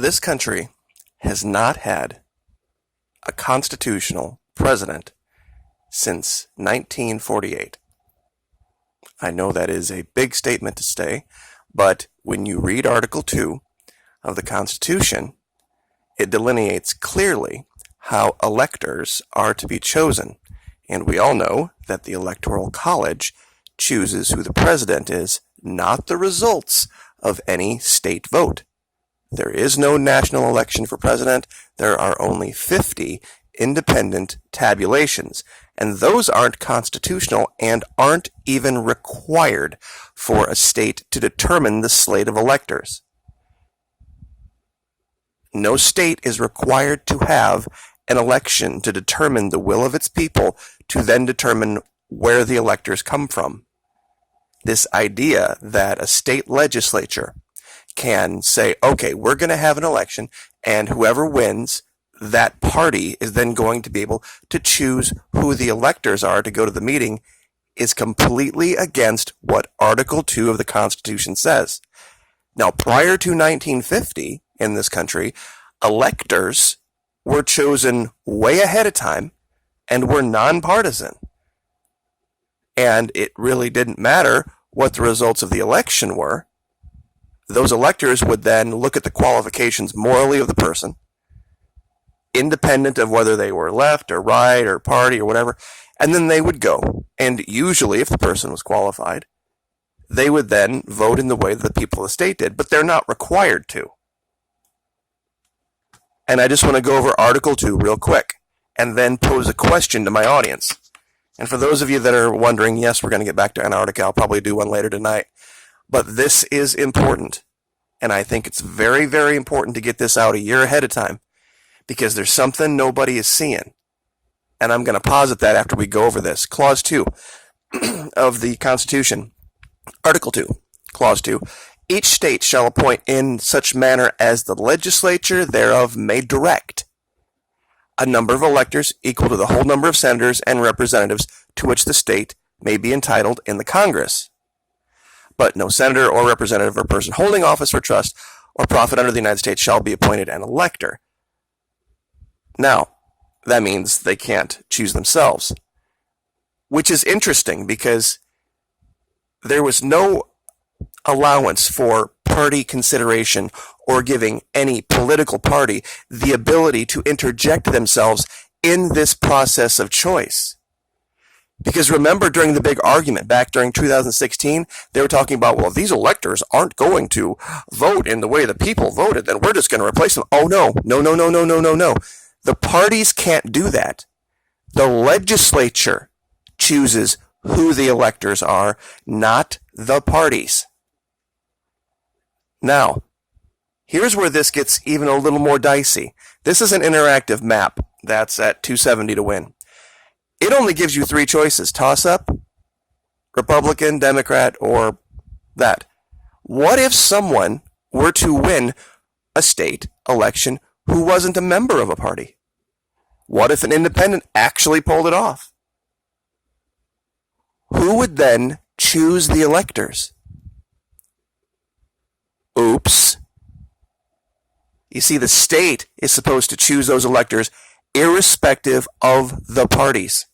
This country has not had a constitutional president since 1948. I know that is a big statement to say, but when you read Article 2 of the Constitution, it delineates clearly how electors are to be chosen. And we all know that the Electoral College chooses who the president is, not the results of any state vote. There is no national election for president. There are only 50 independent tabulations, and those aren't constitutional and aren't even required for a state to determine the slate of electors. No state is required to have an election to determine the will of its people to then determine where the electors come from. This idea that a state legislature can say, okay, we're going to have an election, and whoever wins, that party is then going to be able to choose who the electors are to go to the meeting, is completely against what Article 2 of the Constitution says. Now, prior to 1950 in this country, electors were chosen way ahead of time and were nonpartisan. And it really didn't matter what the results of the election were. Those electors would then look at the qualifications morally of the person, independent of whether they were left or right or party or whatever, and then they would go. And usually, if the person was qualified, they would then vote in the way that the people of the state did, but they're not required to. And I just want to go over Article 2 real quick and then pose a question to my audience. And for those of you that are wondering, yes, we're going to get back to Antarctica. I'll probably do one later tonight. But this is important. And I think it's very, very important to get this out a year ahead of time, because there's something nobody is seeing. And I'm going to posit that after we go over this. Clause 2 of the Constitution. Article 2, Clause 2. Each state shall appoint in such manner as the legislature thereof may direct a number of electors equal to the whole number of senators and representatives to which the state may be entitled in the Congress. But no senator or representative or person holding office or trust or profit under the United States shall be appointed an elector. Now, that means they can't choose themselves, which is interesting because there was no allowance for party consideration or giving any political party the ability to interject themselves in this process of choice. Because remember, during the big argument back during 2016, they were talking about, well, if these electors aren't going to vote in the way the people voted, then we're just going to replace them. Oh, no. The parties can't do that. The legislature chooses who the electors are, not the parties. Now, here's where this gets even a little more dicey. This is an interactive map that's at 270 to win. It only gives you three choices: toss-up, Republican, Democrat, or that. What if someone were to win a state election who wasn't a member of a party? What if an independent actually pulled it off? Who would then choose the electors? Oops. You see, the state is supposed to choose those electors irrespective of the parties,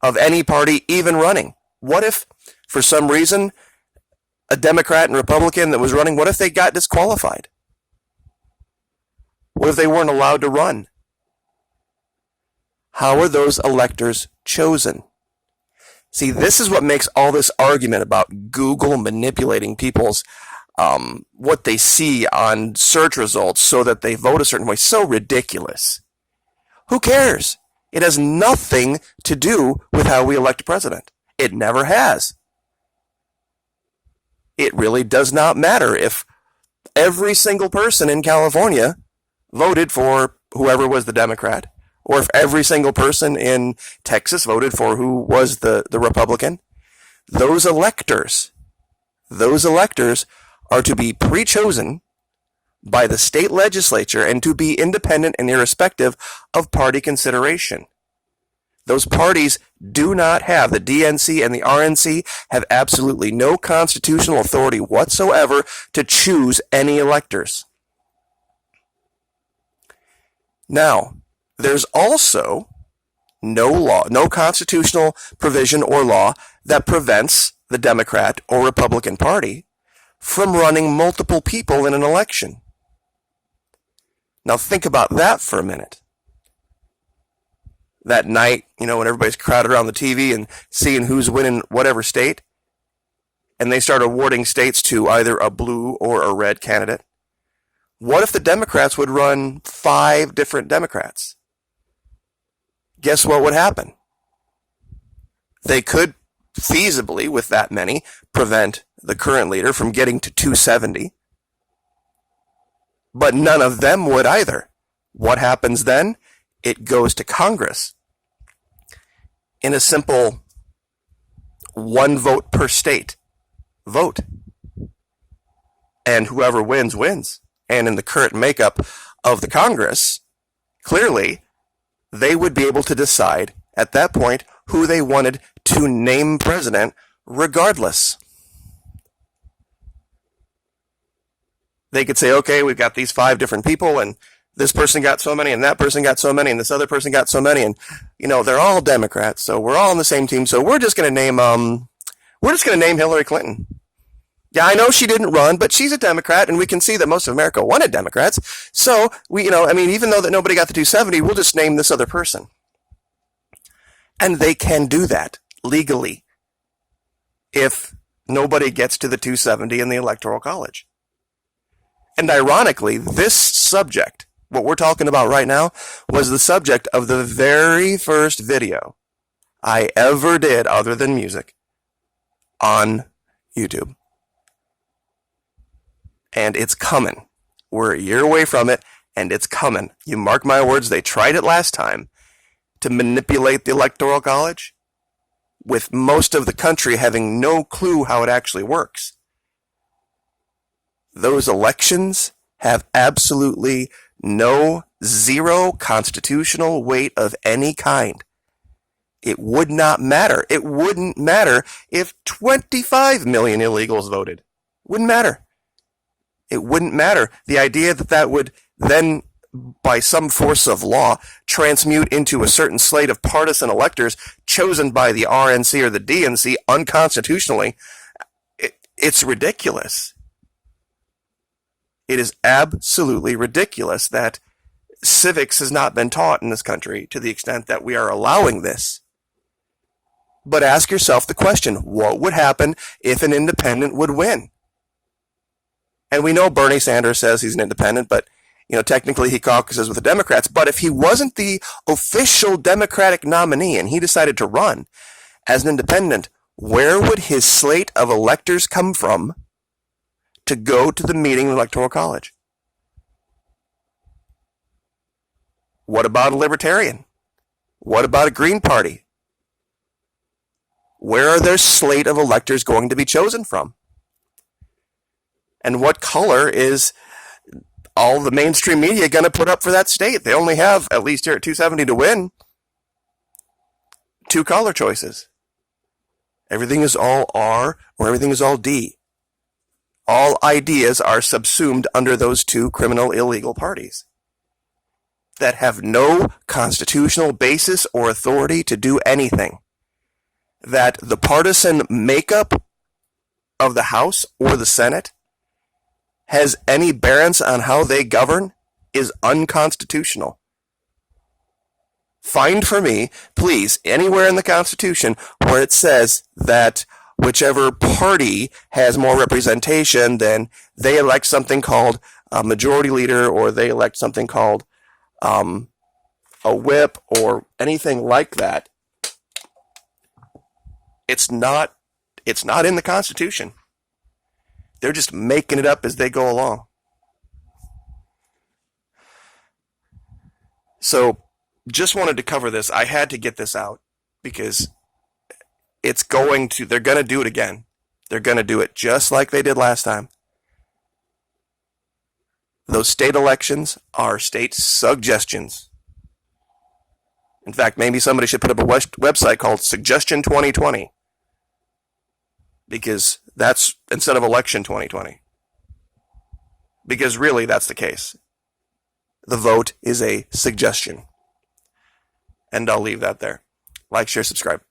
of any party even running. What if, for some reason, a Democrat and Republican that was running, what if they got disqualified? What if they weren't allowed to run? How are those electors chosen? See, this is what makes all this argument about Google manipulating people's what they see on search results so that they vote a certain way so ridiculous. Who cares? It has nothing to do with how we elect a president. It never has. It really does not matter if every single person in California voted for whoever was the Democrat, or if every single person in Texas voted for who was the Republican. Those electors are to be pre-chosen by the state legislature and to be independent and irrespective of party consideration. Those parties do not have, the DNC and the RNC have absolutely no constitutional authority whatsoever to choose any electors. Now, there's also no law, no constitutional provision or law that prevents the Democrat or Republican Party from running multiple people in an election. Now think about that for a minute. That night, when everybody's crowded around the TV and seeing who's winning whatever state, and they start awarding states to either a blue or a red candidate. What if the Democrats would run 5 different Democrats? Guess what would happen? They could feasibly, with that many, prevent the current leader from getting to 270. But none of them would either. What happens then? It goes to Congress in a simple 1 vote per state vote. And whoever wins, wins. And in the current makeup of the Congress, clearly, they would be able to decide at that point who they wanted to name president regardless. They could say, okay, we've got these 5 different people, and this person got so many, and that person got so many, and this other person got so many, and they're all Democrats, so we're all on the same team. So we're just going to name Hillary Clinton. Yeah, I know she didn't run, but she's a Democrat, and we can see that most of America wanted Democrats. So even though that nobody got the 270, we'll just name this other person. And they can do that legally if nobody gets to the 270 in the Electoral College. And ironically, this subject, what we're talking about right now, was the subject of the very first video I ever did, other than music, on YouTube. And it's coming. We're a year away from it, and it's coming. You mark my words, they tried it last time to manipulate the Electoral College, with most of the country having no clue how it actually works. Those elections have absolutely zero constitutional weight of any kind. It would not matter. It wouldn't matter if 25 million illegals voted. Wouldn't matter. It wouldn't matter. The idea that would then, by some force of law, transmute into a certain slate of partisan electors chosen by the RNC or the DNC unconstitutionally, it's ridiculous. It is absolutely ridiculous that civics has not been taught in this country to the extent that we are allowing this. But ask yourself the question, what would happen if an independent would win? And we know Bernie Sanders says he's an independent, but technically he caucuses with the Democrats. But if he wasn't the official Democratic nominee and he decided to run as an independent, where would his slate of electors come from to go to the meeting of the Electoral College? What about a Libertarian? What about a Green Party? Where are their slate of electors going to be chosen from? And what color is all the mainstream media going to put up for that state? They only have, at least here at 270 to win, 2 color choices. Everything is all R or everything is all D. All ideas are subsumed under those 2 criminal illegal parties that have no constitutional basis or authority to do anything. That the partisan makeup of the House or the Senate has any bearance on how they govern is unconstitutional. Find for me, please, anywhere in the Constitution where it says that whichever party has more representation, then they elect something called a majority leader, or they elect something called a whip, or anything like that. It's not in the Constitution. They're just making it up as they go along. So, just wanted to cover this. I had to get this out because they're going to do it again. They're going to do it just like they did last time. Those state elections are state suggestions. In fact, maybe somebody should put up a website called Suggestion 2020. Because that's instead of Election 2020. Because really, that's the case. The vote is a suggestion. And I'll leave that there. Like, share, subscribe.